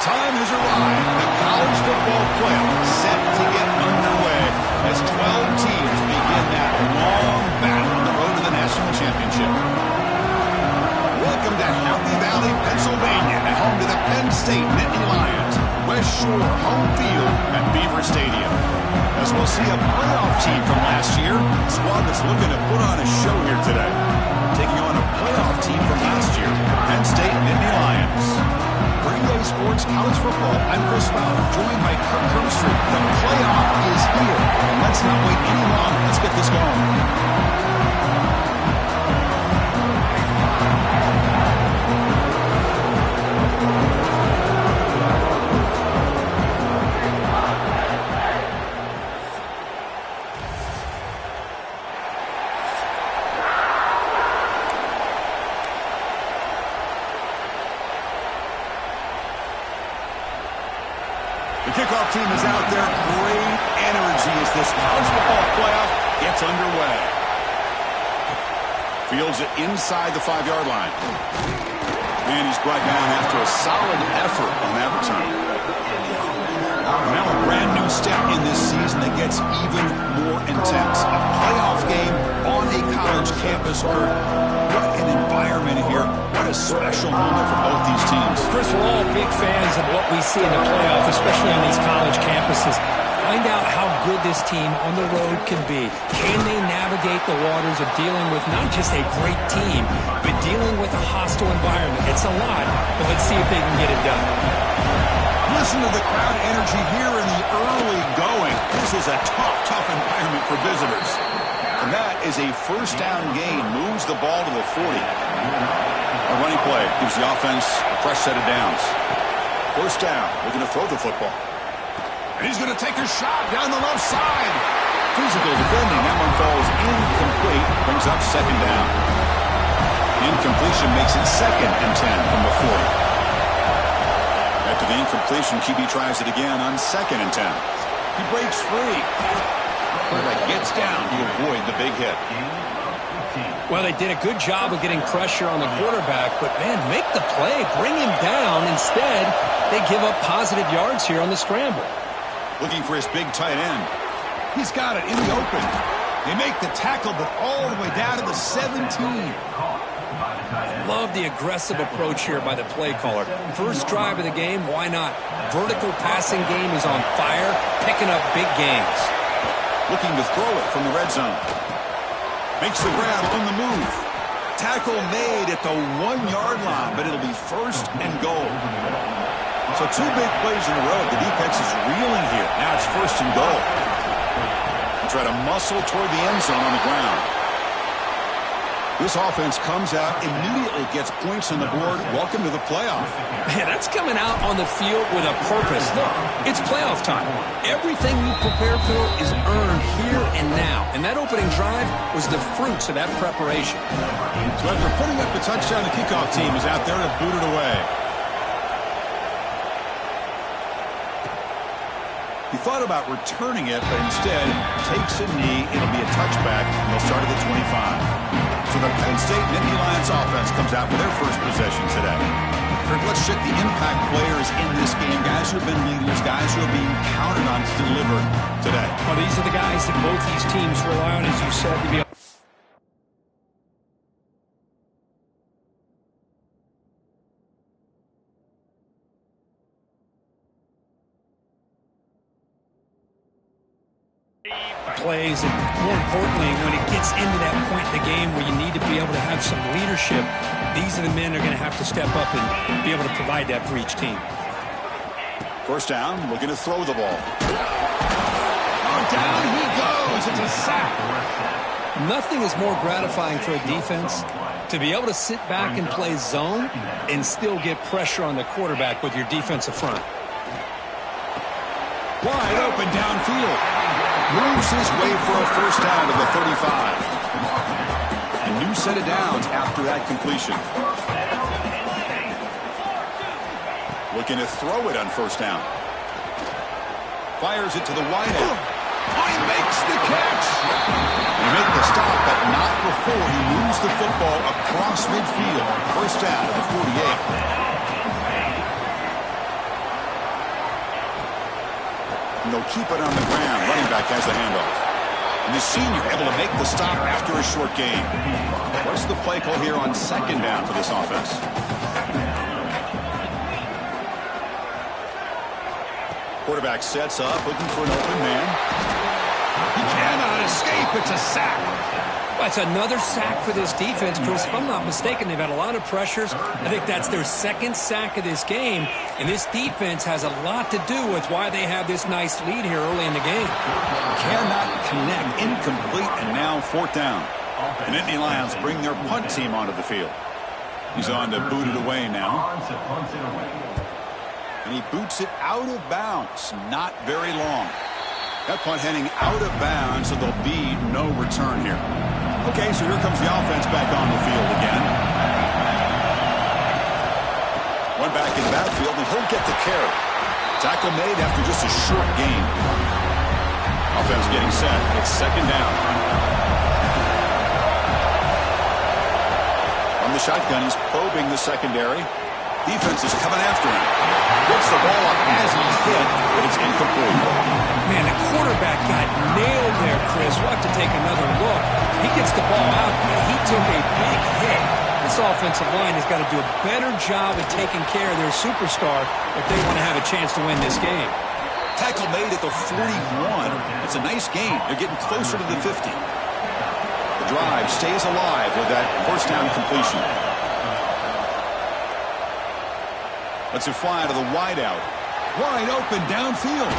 time has arrived. The college football playoff set to get underway as 12 teams begin that long battle on the road to the national championship. Welcome to Happy Valley, Pennsylvania, and home to the Penn State Nittany Lions. West Shore home field at Beaver Stadium. As we'll see a playoff team from last year, a squad that's looking to put on a show here today. Taking on a playoff team from last year, Penn State Nittany Lions. For EA Sports College Football, I'm Chris Fowler, joined by Kirk Herbstreit. The playoff is here. And let's not wait any longer. Let's get this going. Kickoff team is out there. Great energy as this college football playoff gets underway. Fields it inside the 5-yard line. And he's brought down after a solid effort on that return. Now a brand new step in this season that gets even more intense. A playoff game on a college campus. What an environment here. What a special moment for both these teams. Chris, we're all big fans of what we see in the playoff, especially on these college campuses. Find out how good this team on the road can be. Can they navigate the waters of dealing with not just a great team, but dealing with a hostile environment? It's a lot, but let's see if they can get it done. Listen to the crowd energy here in the early going. This is a tough environment for visitors. And that is a first down gain. Moves the ball to the 40. A running play gives the offense a fresh set of downs. First down. We're going to throw the football. And he's going to take a shot down the left side. Physical defending. That one falls incomplete. Brings up second down. Incompletion makes it 2nd and 10 from the 40. After the incompletion, QB tries it again on 2nd and 10. He breaks free. But gets down to avoid the big hit. Well, they did a good job of getting pressure on the quarterback, but, man, make the play. Bring him down. Instead, they give up positive yards here on the scramble. Looking for his big tight end. He's got it in the open. They make the tackle, but all the way down to the 17. Love the aggressive approach here by the play caller. First drive of the game, why not? Vertical passing game is on fire, picking up big gains. Looking to throw it from the red zone. Makes the grab on the move. Tackle made at the 1-yard line, but it'll be 1st and goal. So 2 big plays in a row. The defense is reeling here. Now it's 1st and goal. They try to muscle toward the end zone on the ground. This offense comes out, immediately gets points on the board. Welcome to the playoff. Man, that's coming out on the field with a purpose. Look, it's playoff time. Everything you prepare for is earned here and now. And that opening drive was the fruits of that preparation. So after putting up the touchdown, the kickoff team is out there to boot it away. He thought about returning it, but instead takes a knee. It'll be a touchback, and they'll start at the 25. So the Penn State Nittany Lions offense comes out for their first possession today. Let's check the impact players in this game. Guys who have been leaders, guys who are being counted on to deliver today. Well, these are the guys that both these teams rely on, as you said, to be plays, and more importantly, when it gets into that point in the game where you need to be able to have some leadership, these are the men that are going to have to step up and be able to provide that for each team. First down, looking to throw the ball. Oh, down he goes. It's a sack. Nothing is more gratifying for a defense to be able to sit back and play zone and still get pressure on the quarterback with your defensive front. Wide open downfield. Moves his way for a first down to the 35. A new set of downs after that completion. Looking to throw it on first down. Fires it to the wide end. He makes the catch. He made the stop, but not before he moves the football across midfield. First down to the 48. and they'll keep it on the ground. Running back has the handoff. And the senior able to make the stop after a short gain. What's the play call here on second down for this offense? Quarterback sets up, looking for an open man. He cannot escape. It's a sack. That's another sack for this defense, Chris. If I'm not mistaken, they've had a lot of pressures. I think that's their second sack of this game. And this defense has a lot to do with why they have this nice lead here early in the game. Cannot connect. Incomplete, and now fourth down. And Nittany Lions bring their punt team onto the field. He's on to boot it away now. And he boots it out of bounds. Not very long. That punt heading out of bounds, so there'll be no return here. Okay, so here comes the offense back on the field again. One back in the backfield, and he'll get the carry. Tackle made after just a short gain. Offense getting set. It's second down. From the shotgun, he's probing the secondary. Defense is coming after him. Gets the ball up as he's hit, but it's incomplete. Man, the quarterback got nailed there, Chris. We'll have to take another look. He gets the ball out, but he took a big hit. This offensive line has got to do a better job of taking care of their superstar if they want to have a chance to win this game. Tackle made at the 41. It's a nice gain. They're getting closer to the 50. The drive stays alive with that first down completion. Lets it fly to the wideout. Wide open downfield.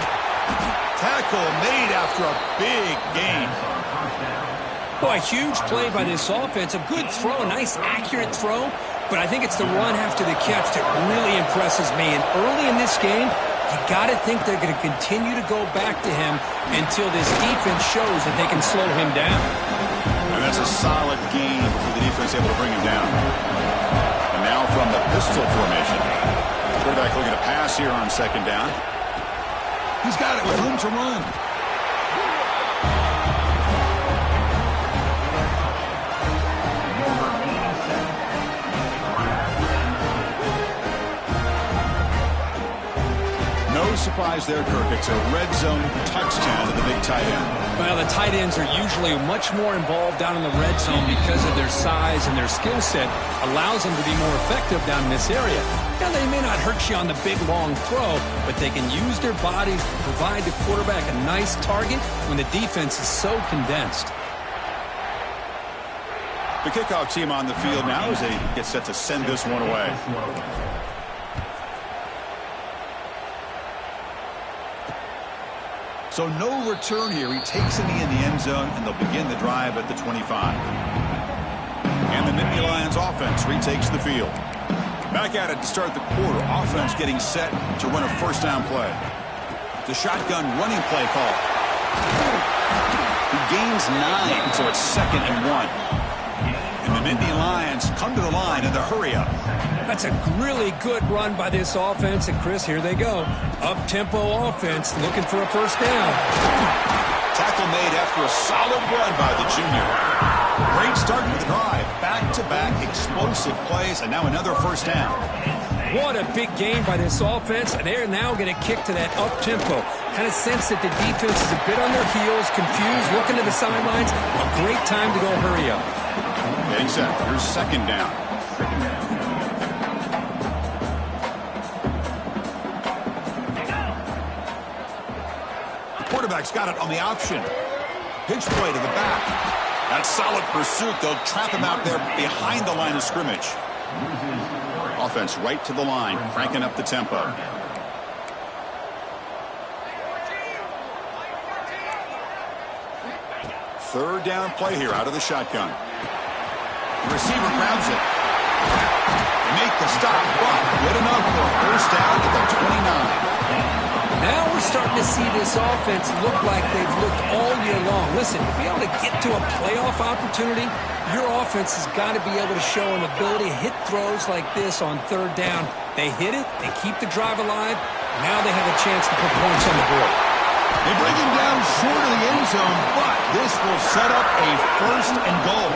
Tackle made after a big gain. Boy, a huge play by this offense. A good throw, a nice accurate throw. But I think it's the run after the catch that really impresses me. And early in this game, you got to think they're going to continue to go back to him until this defense shows that they can slow him down. And that's a solid gain for the defense able to bring him down. And now from the pistol formation. Quarterback looking to pass here on second down. He's got it with room to run. No surprise there, Kirk. It's a red zone touchdown to the big tight end. Well, the tight ends are usually much more involved down in the red zone because of their size and their skill set allows them to be more effective down in this area. Now, they may not hurt you on the big, long throw, but they can use their bodies to provide the quarterback a nice target when the defense is so condensed. The kickoff team on the field now as they get set to send this one away. So no return here. He takes it in the end zone, and they'll begin the drive at the 25. And the Nittany Lions offense retakes the field. Back at it to start the quarter. Offense getting set to run a first down play. The shotgun running play call. He gains 9, so it's 2nd and 1. And the Nittany Lions come to the line in the hurry-up. That's a really good run by this offense. And, Chris, here they go. Up-tempo offense looking for a first down. Tackle made after a solid run by the junior. Great start to the drive. Back-to-back explosive plays, and now another first down. What a big game by this offense, and they're now going to kick to that up-tempo. Kind of sense that the defense is a bit on their heels, confused, looking to the sidelines. A great time to go hurry up. Getting set. Here's second down. The quarterback's got it on the option. Pitch play to the back. That solid pursuit. They'll trap him out there behind the line of scrimmage. Offense right to the line, cranking up the tempo. Third down play here out of the shotgun. The receiver grabs it. Make the stop, but good enough for a first down at the 29. Now we're starting to see this offense look like they've looked all year long. Listen, to be able to get to a playoff opportunity, your offense has got to be able to show an ability to hit throws like this on third down. They hit it, they keep the drive alive. Now they have a chance to put points on the board. They bring him down short of the end zone, but this will set up a first and goal.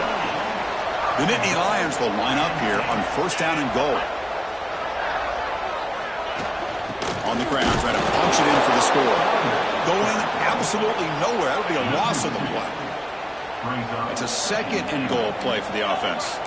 The Nittany Lions will line up here on first down and goal. On the ground, trying to punch it in for the score. going absolutely nowhere. That would be a loss of the play. It's a 2nd and goal play for the offense.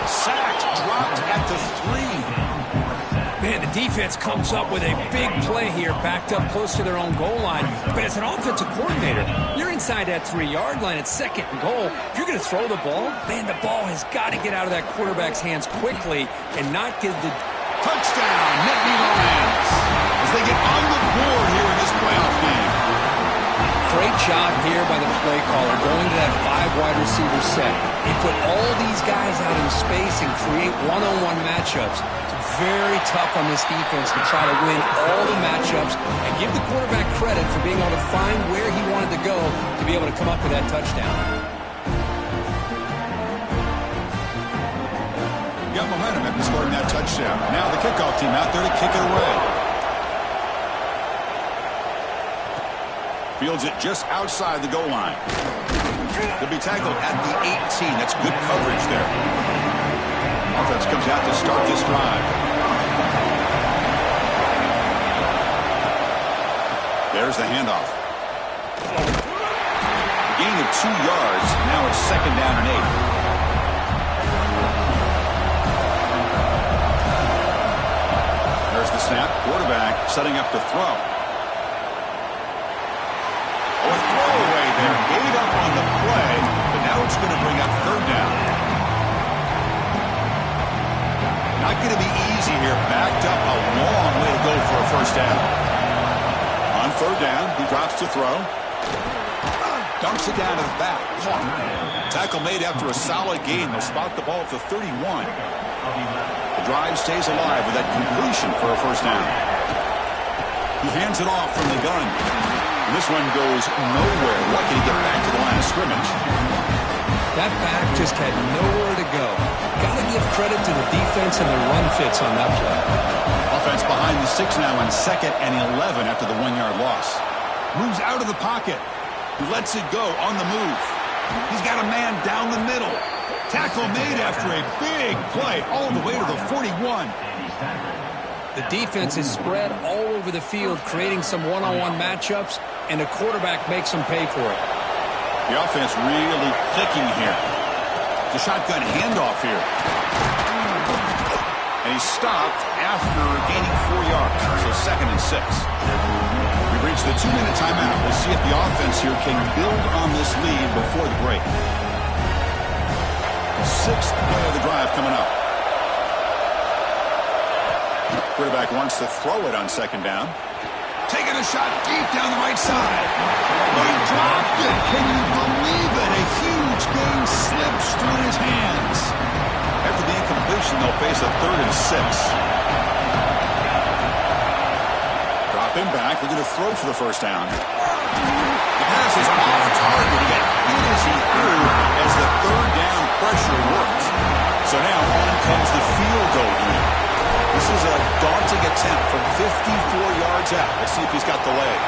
Sacked, dropped at the 3. Man, the defense comes up with a big play here, backed up close to their own goal line. But as an offensive coordinator, you're inside that 3-yard line at 2nd and goal. If you're going to throw the ball, man, the ball has got to get out of that quarterback's hands quickly and not give the... Touchdown, Nittany Lions, as they get on the board here in this playoff game. Great job here by the play caller going to that 5-wide receiver set. He put all these guys out in space and create one-on-one matchups. It's very tough on this defense to try to win all the matchups and give the quarterback credit for being able to find where he wanted to go to be able to come up with that touchdown. Got behind him after scoring that touchdown. Now the kickoff team out there to kick it away. Fields it just outside the goal line. He'll be tackled at the 18. That's good coverage there. Offense comes out to start this drive. There's the handoff. A gain of 2 yards. Now it's 2nd down and 8. There's the snap. Quarterback setting up to throw. A throwaway there. Gave up on the play, but now it's going to bring up 3rd down. Not going to be easy here. Backed up a long way to go for a 1st down. On 3rd down, he drops to throw. Dumps it down to the back. Tackle made after a solid gain. They'll spot the ball at the 31. The drive stays alive with that completion for a 1st down. He hands it off from the gun. And this one goes nowhere. Lucky to get back to the line of scrimmage. That back just had nowhere to go. Got to give credit to the defense and the run fits on that play. Offense behind the 6 now on 2nd and 11 after the 1-yard loss. Moves out of the pocket. He lets it go on the move. He's got a man down the middle. Tackle made after a big play all the way to the 41. The defense is spread all over the field, creating some one-on-one matchups, and the quarterback makes them pay for it. The offense really clicking here. It's a shotgun handoff here. And he's stopped after gaining 4 yards, so 2nd and 6. We've reached the 2-minute timeout. We'll see if the offense here can build on this lead before the break. 6th play of the drive coming up. Quarterback wants to throw it on 2nd down. Taking a shot deep down the right side. He dropped it. Can you believe it? A huge gain slips through his hands. After the incompletion, they'll face a 3rd and 6. Dropping back, looking to throw for the 1st down. The pass is off target. He got hit as he threw as the 3rd down pressure worked. So now on comes the field goal unit. This is a daunting attempt from 54 yards out. Let's see if he's got the leg.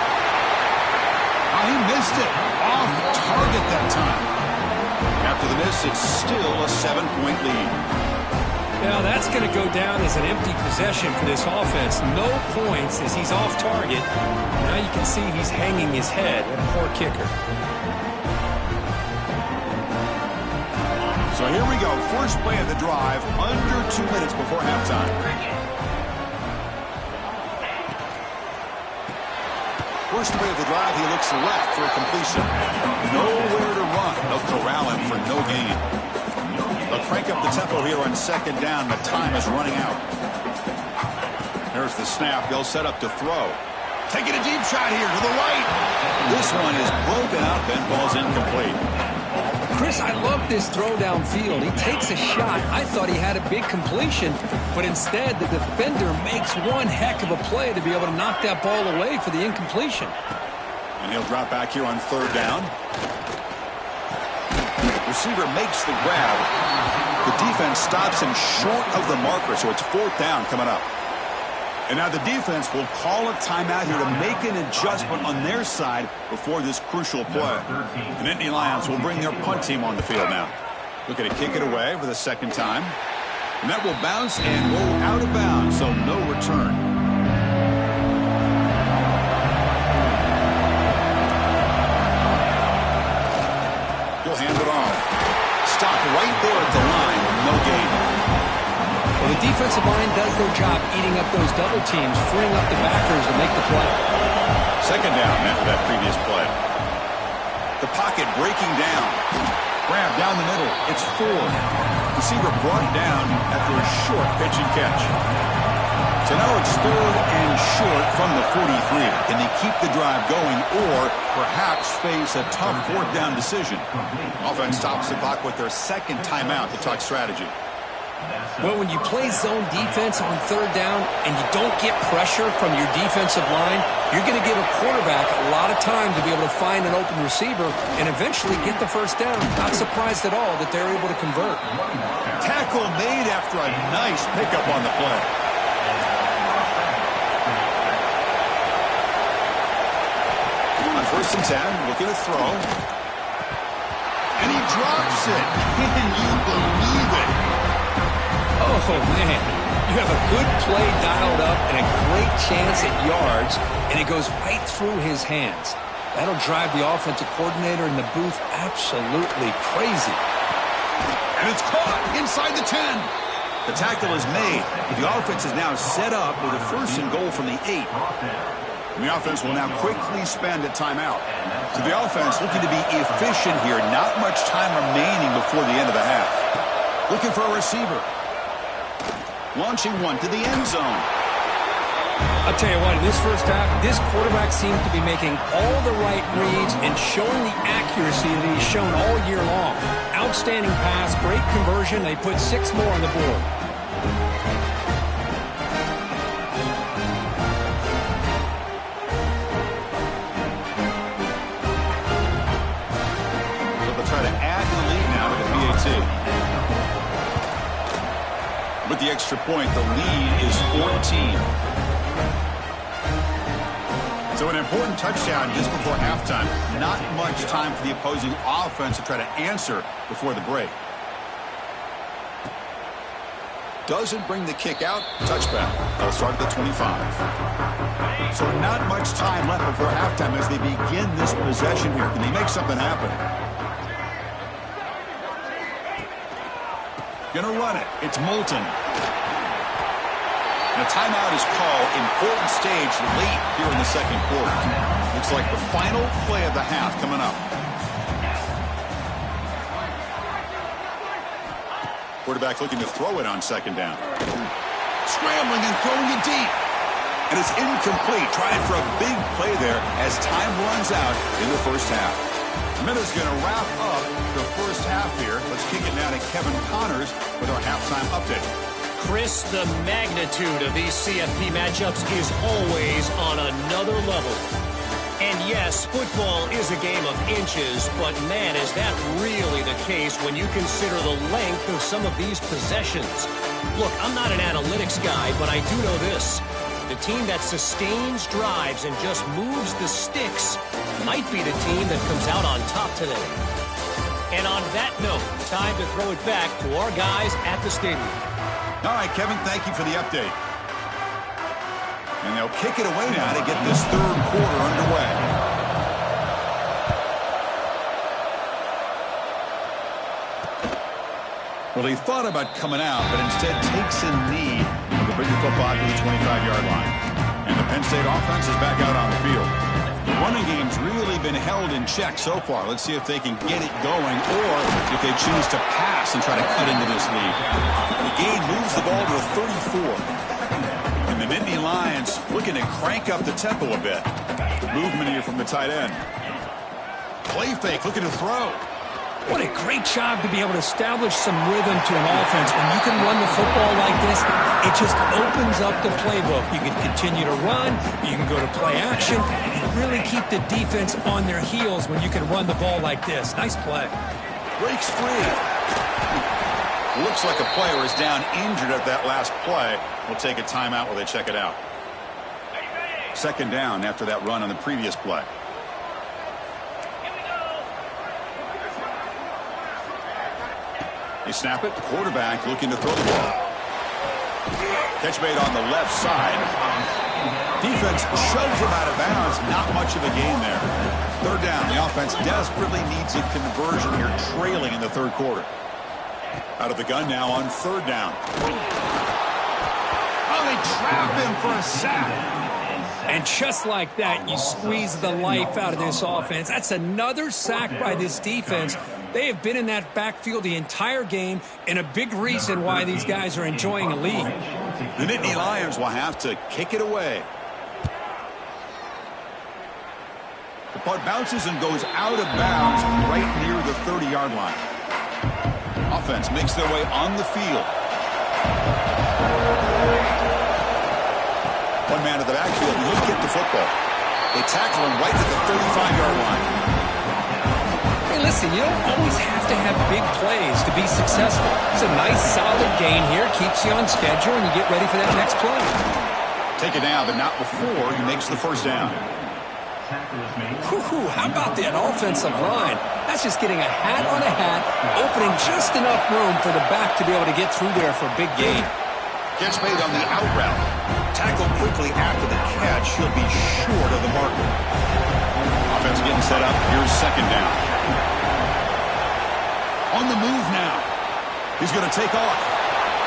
Oh, he missed it. Off target that time. After the miss, it's still a 7-point lead. Now that's going to go down as an empty possession for this offense. No points as he's off target. Now you can see he's hanging his head. What a poor kicker. So here we go. First play of the drive, under 2 minutes before halftime. First play of the drive, he looks left for a completion. Nowhere to run. They'll corral him for no gain. They'll crank up the tempo here on 2nd down. The time is running out. There's the snap. They'll set up to throw. Taking a deep shot here to the right. This one is broken out. Penn ball's incomplete. Chris, I love this throw downfield. He takes a shot. I thought he had a big completion, but instead the defender makes one heck of a play to be able to knock that ball away for the incompletion. And he'll drop back here on 3rd down. Receiver makes the grab. The defense stops him short of the marker, so it's 4th down coming up. And now the defense will call a timeout here to make an adjustment on their side before this crucial play. The Nittany Lions will bring their punt team on the field now. Looking to kick it away for the 2nd time. And that will bounce and roll out of bounds, so no return. He'll hand it off. Stopped right there at the line, no gain. Well, the defensive line does their job eating up those double teams, freeing up the backers to make the play. Second down after that previous play. The pocket breaking down. Gramb down the middle. It's 4. Receiver brought down after a short pitch and catch. So now it's 3rd and short from the 43. Can they keep the drive going or perhaps face a tough 4th down decision? Offense stops the clock with their second timeout to talk strategy. Well, when you play zone defense on 3rd down and you don't get pressure from your defensive line, you're going to give a quarterback a lot of time to be able to find an open receiver and eventually get the first down. Not surprised at all that they're able to convert. Tackle made after a nice pickup on the play. On 1st and 10, looking to throw. And he drops it. Can you believe it? Oh, man. You have a good play dialed up and a great chance at yards, and it goes right through his hands. That'll drive the offensive coordinator in the booth absolutely crazy. And it's caught inside the 10. The tackle is made. The offense is now set up with a 1st and goal from the 8. And the offense will now quickly spend a timeout. So the offense looking to be efficient here. Not much time remaining before the end of the half. Looking for a receiver. Launching one to the end zone. I'll tell you what, in this first half, this quarterback seems to be making all the right reads and showing the accuracy that he's shown all year long. Outstanding pass, great conversion. They put 6 more on the board. So they'll try to add the lead now to the PAT. With the extra point, the lead is 14. So an important touchdown just before halftime. Not much time for the opposing offense to try to answer before the break. Doesn't bring the kick out. Touchback. They'll start at the 25. So not much time left before halftime as they begin this possession here. Can they make something happen? Gonna run it. It's Moulton. And a timeout is called. Important stage late here in the second quarter. Looks like the final play of the half coming up. Quarterback looking to throw it on 2nd down. Scrambling and throwing it deep. And it's incomplete. Trying for a big play there as time runs out in the first half. Minutes going to wrap up the first half here. Let's kick it now to Kevin Connors with our halftime update. Chris, the magnitude of these CFP matchups is always on another level. And yes, football is a game of inches, but man, is that really the case when you consider the length of some of these possessions. Look, I'm not an analytics guy, but I do know this. The team that sustains drives and just moves the sticks might be the team that comes out on top today. And on that note, time to throw it back to our guys at the stadium. All right, Kevin, thank you for the update. And they'll kick it away now to get this 3rd quarter underway. Well, he thought about coming out, but instead takes a knee to bring the football to the 25-yard line. And the Penn State offense is back out on the field. The running game's really been held in check so far. Let's see if they can get it going or if they choose to pass and try to cut into this lead. The game moves the ball to a 34. And the Nittany Lions looking to crank up the tempo a bit. Movement here from the tight end. Play fake, looking to throw. What a great job to be able to establish some rhythm to an offense. When you can run the football like this, it just opens up the playbook. You can continue to run, you can go to play action, and really keep the defense on their heels when you can run the ball like this. Nice play. Breaks free. Looks like a player is down injured at that last play. We'll take a timeout while they check it out. 2nd down after that run on the previous play. They snap it. Quarterback looking to throw the ball. Catch made on the left side. Defense shoves him out of bounds. Not much of a gain there. Third down. The offense desperately needs a conversion here, trailing in the third quarter. Out of the gun now on third down. Oh, they trap him for a sack. And just like that, you squeeze the life out of this offense. That's another sack by this defense. They have been in that backfield the entire game, and a big reason why these guys are enjoying a lead. The Nittany Lions will have to kick it away. The punt bounces and goes out of bounds right near the 30-yard line. Offense makes their way on the field. One man at the backfield, and he'll get the football. They tackle him right at the 35-yard line. Hey, listen, you don't always have to have big plays to be successful. It's a nice, solid gain here. Keeps you on schedule, and you get ready for that next play. Take it down, but not before he makes the first down. How about that offensive line? That's just getting a hat on a hat, opening just enough room for the back to be able to get through there for a big gain. Catch made on the out route. Tackle quickly after the catch. He'll be short of the marker. Offense getting set up. Here's second down. On the move now. He's going to take off.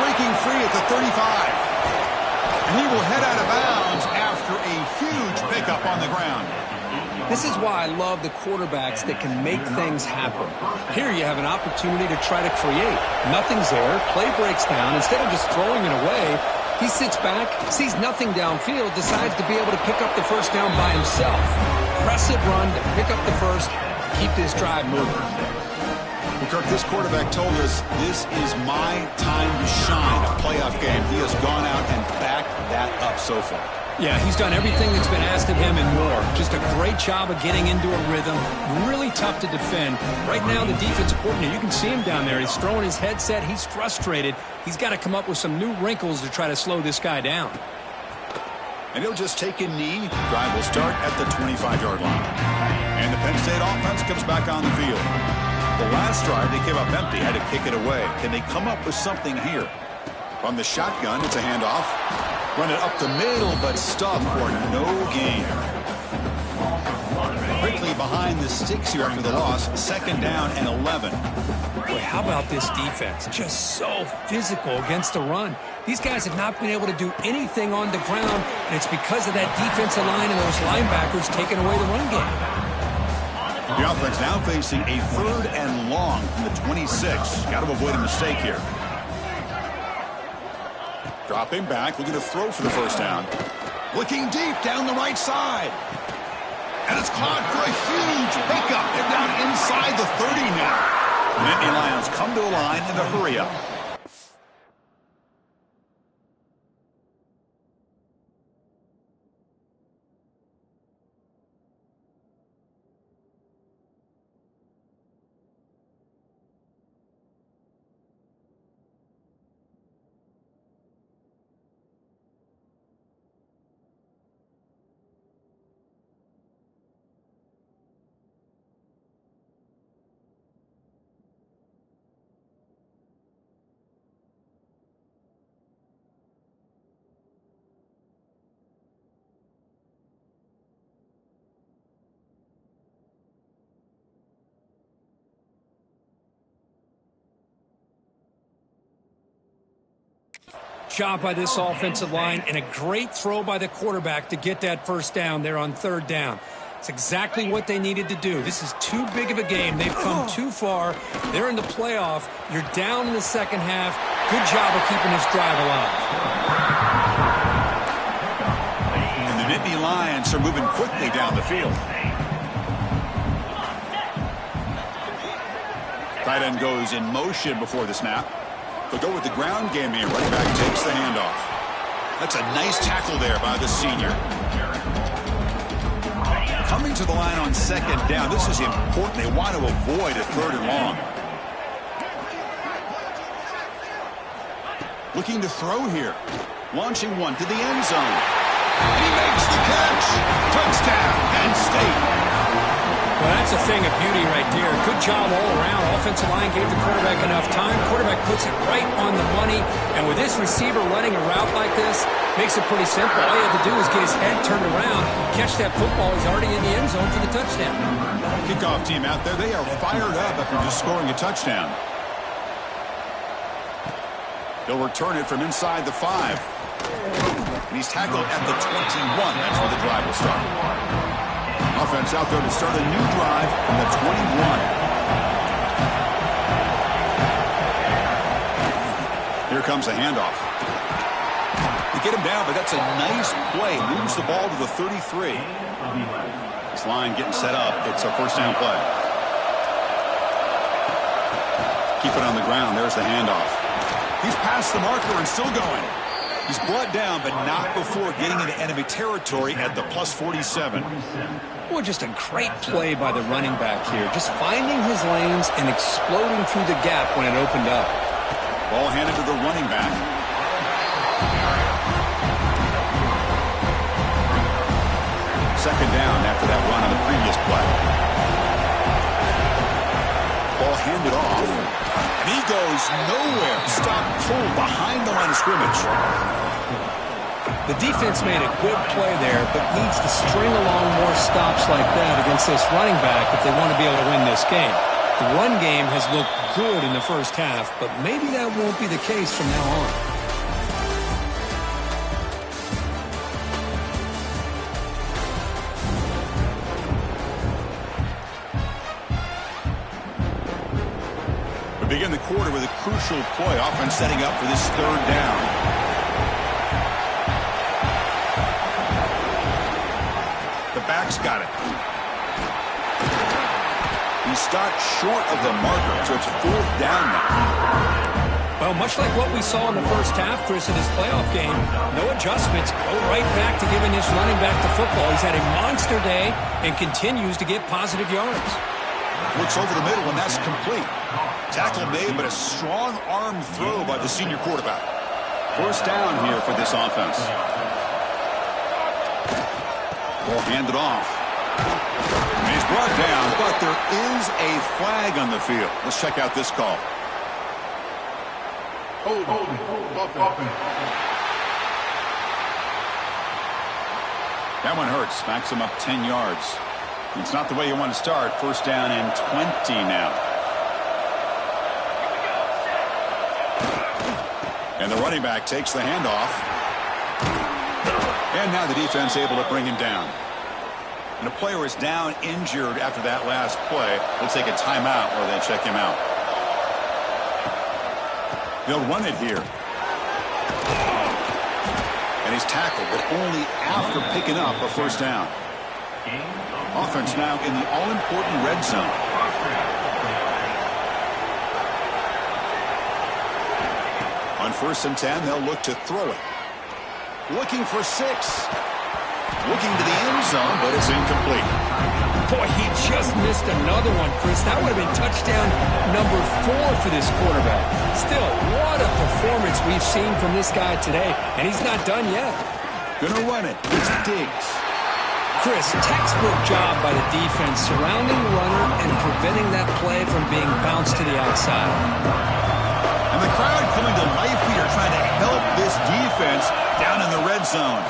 Breaking free at the 35. And he will head out of bounds after a huge pickup on the ground. This is why I love the quarterbacks that can make things happen. Here you have an opportunity to try to create. Nothing's there. Play breaks down. Instead of just throwing it away, he sits back, sees nothing downfield, decides to be able to pick up the first down by himself. Impressive run to pick up the first, keep this drive moving. Kirk, this quarterback told us this is my time to shine, a playoff game. He has gone out and backed that up so far. Yeah, he's done everything that's been asked of him and more. Just a great job of getting into a rhythm. Really tough to defend. Right now, the defensive coordinator, you can see him down there. He's throwing his headset. He's frustrated. He's got to come up with some new wrinkles to try to slow this guy down. And he'll just take a knee. Drive will start at the 25-yard line. And the Penn State offense comes back on the field. The last drive, they came up empty, had to kick it away. Can they come up with something here? From the shotgun, it's a handoff. Run it up the middle, but stuffed for no gain. Quickly behind the sticks here after the loss. Second down and 11. Boy, how about this defense? Just so physical against the run. These guys have not been able to do anything on the ground, and it's because of that defensive line and those linebackers taking away the run game. The offense now facing a third and long from the 26. Got to avoid a mistake here. Dropping back, looking to throw for the first down. Looking deep down the right side. And it's caught for a huge pickup. They're down inside the 30 now. The Nittany Lions come to a line in a hurry up. Job by this offensive line and a great throw by the quarterback to get that first down there on third down. It's exactly what they needed to do. This is too big of a game. They've come too far. They're in the playoff. You're down in the second half. Good job of keeping this drive alive. And the Nittany Lions are moving quickly down the field. Tight end goes in motion before the snap. They'll go with the ground game here. Running back takes the handoff. That's a nice tackle there by the senior. Coming to the line on second down. This is important. They want to avoid a third and long. Looking to throw here. Launching one to the end zone. And he makes the catch. Touchdown, Penn State. Well, that's a thing of beauty right there. Good job all around. Offensive line gave the quarterback enough time. Quarterback puts it right on the money. And with this receiver running a route like this, makes it pretty simple. All you have to do is get his head turned around, catch that football. He's already in the end zone for the touchdown. Kickoff team out there. They are fired up after just scoring a touchdown. He'll return it from inside the 5. And he's tackled at the 21. That's where the drive will start. Offense out there to start a new drive from the 21. Here comes a handoff. They get him down, but that's a nice play. Moves the ball to the 33. This line getting set up. It's a first down play. Keep it on the ground. There's the handoff. He's past the marker and still going. He's brought down, but not before getting into enemy territory at the plus 47. Well, just a great play by the running back here. Just finding his lanes and exploding through the gap when it opened up. Ball handed to the running back. Second down after that run on the previous play. Ball handed off. And he goes nowhere. Stop pulled behind the line of scrimmage. The defense made a good play there, but needs to string along more stops like that against this running back if they want to be able to win this game. The run game has looked good in the first half, but maybe that won't be the case from now on. We begin the quarter with a crucial play. Offense setting up for this third down. Back's got it. He stopped short of the marker, so it's fourth down now. Well, much like what we saw in the first half, Chris, in his playoff game, no adjustments. Go right back to giving his running back the football. He's had a monster day and continues to get positive yards. Looks over the middle, and that's complete. Tackle made, but a strong arm throw by the senior quarterback. First down here for this offense. Ball handed off. And he's brought down, but there is a flag on the field. Let's check out this call. That one hurts. Smacks him up 10 yards. It's not the way you want to start. First down and 20 now. And the running back takes the handoff. And now the defense able to bring him down. And a player is down injured after that last play. They'll take a timeout or they check him out. They'll run it here. And he's tackled, but only after picking up a first down. Offense now in the all-important red zone. On 1st and 10, they'll look to throw it. Looking for 6. Looking to the end zone, but it's incomplete. Boy, he just missed another one, Chris. That would have been touchdown number 4 for this quarterback. Still, what a performance we've seen from this guy today, and he's not done yet. Gonna run it. It's Diggs. Chris, textbook job by the defense surrounding the runner and preventing that play from being bounced to the outside. And the crowd coming to life here, trying to help this defense down in the red zone.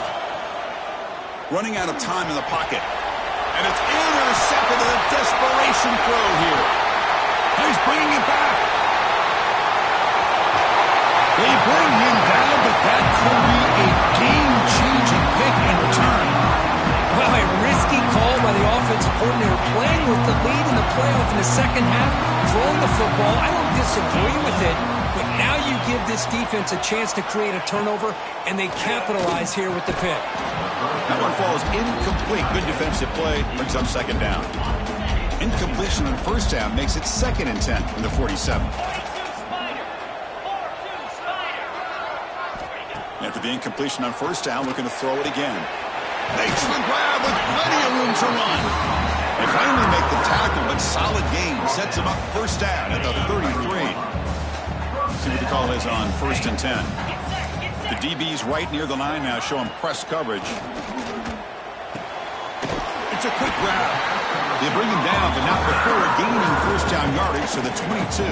Running out of time in the pocket. And it's intercepted in a desperation throw here. And he's bringing it back. They bring him down, but that could be a game-changing pick in return. Well, a risky call by the offensive coordinator, playing with the lead in the playoff in the second half, throwing the football. I don't disagree with it, but now you give this defense a chance to create a turnover, and they capitalize here with the pick. That one falls incomplete. Good defensive play, brings up second down. Incompletion on first down makes it 2nd and 10 from the 47. After the incompletion on first down, looking to throw it again. Makes the grab with plenty of room to run. They finally make the tackle, but solid gain. Sets him up first down at the 33. See what the call is on 1st and 10. The DB's right near the line now, showing press coverage. It's a quick grab. They bring him down, but not before gaining first down yardage to the 22.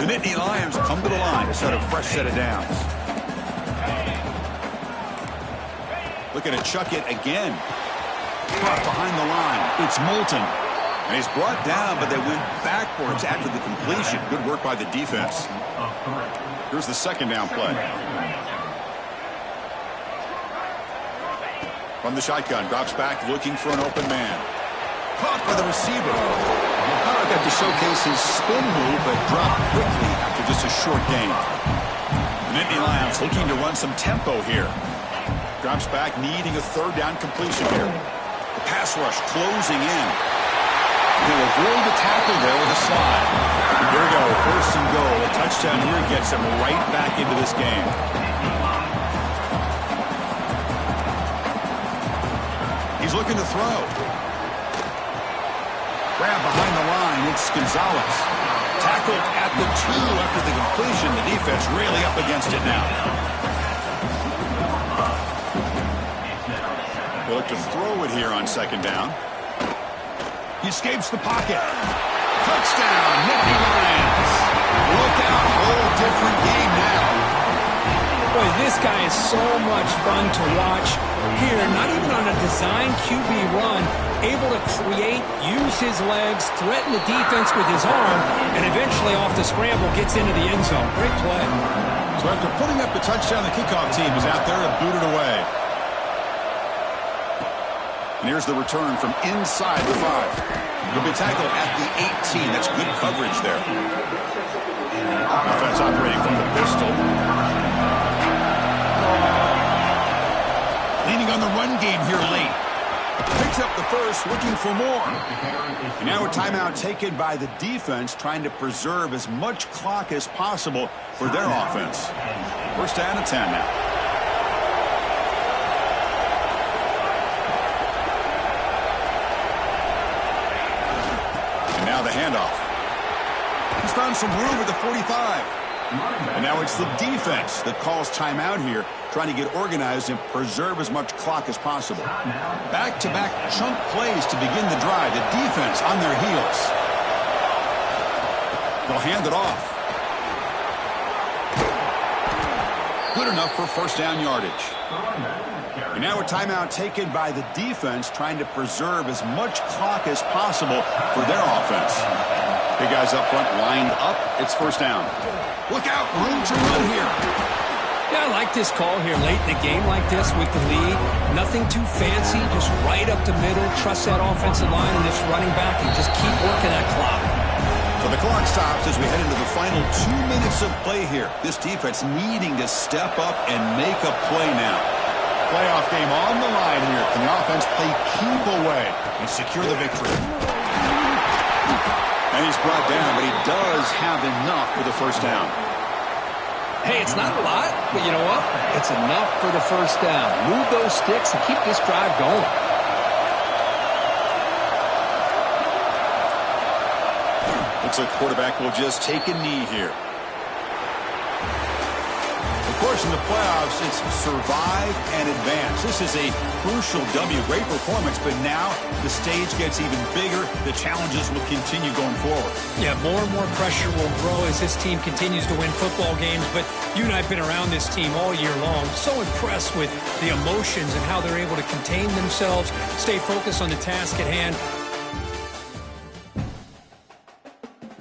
The Nittany Lions come to the line to set a fresh set of downs. Looking to chuck it again. Brought behind the line. It's Moulton. And he's brought down, but they went backwards after the completion. Good work by the defense. Here's the second down play. From the shotgun, drops back, looking for an open man. Caught by the receiver. Power got to showcase his spin move, but dropped quickly after just a short gain. The Nittany Lions looking to run some tempo here. Drops back, needing a third down completion here. The pass rush closing in. He'll avoid the tackle there with a slide. Here we go, first and goal. A touchdown here gets him right back into this game. He's looking to throw. Grab behind the line. It's Gonzalez. Tackled at the 2 after the completion. The defense really up against it now. They look to throw it here on second down. He escapes the pocket. Touchdown, Nittany Lions. Look out, whole different game now. Boy, this guy is so much fun to watch. Here, not even on a design QB run, able to create, use his legs, threaten the defense with his arm, and eventually off the scramble gets into the end zone. Great play. So after putting up the touchdown, the kickoff team is out there to boot it away. And here's the return from inside the 5. He'll be tackled at the 18. That's good coverage there. Offense operating from the pistol. Leaning on the run game here late. Picks up the first, looking for more. And now a timeout taken by the defense, trying to preserve as much clock as possible for their offense. First down and 10 now. Now the handoff. He's found some room at the 45. And now it's the defense that calls timeout here, trying to get organized and preserve as much clock as possible. Back-to-back chunk plays to begin the drive. The defense on their heels. They'll hand it off. Good enough for first down yardage. And now a timeout taken by the defense, trying to preserve as much clock as possible for their offense. Big guys up front lined up. It's first down. Look out, room to run here. Yeah, I like this call here late in a game like this with the lead. Nothing too fancy, just right up the middle. Trust that offensive line and this running back and just keep working that clock. So the clock stops as we head into the final 2 minutes of play here. This defense needing to step up and make a play now. Playoff game on the line here. Can the offense play keep away and secure the victory? And he's brought down, but he does have enough for the first down. Hey, it's not a lot, but you know what? It's enough for the first down. Move those sticks and keep this drive going. Looks like quarterback will just take a knee here. Of course, in the playoffs, it's survive and advance. This is a crucial W. Great performance, but now the stage gets even bigger. The challenges will continue going forward. Yeah, more and more pressure will grow as this team continues to win football games. But you and I have been around this team all year long. So impressed with the emotions and how they're able to contain themselves, stay focused on the task at hand.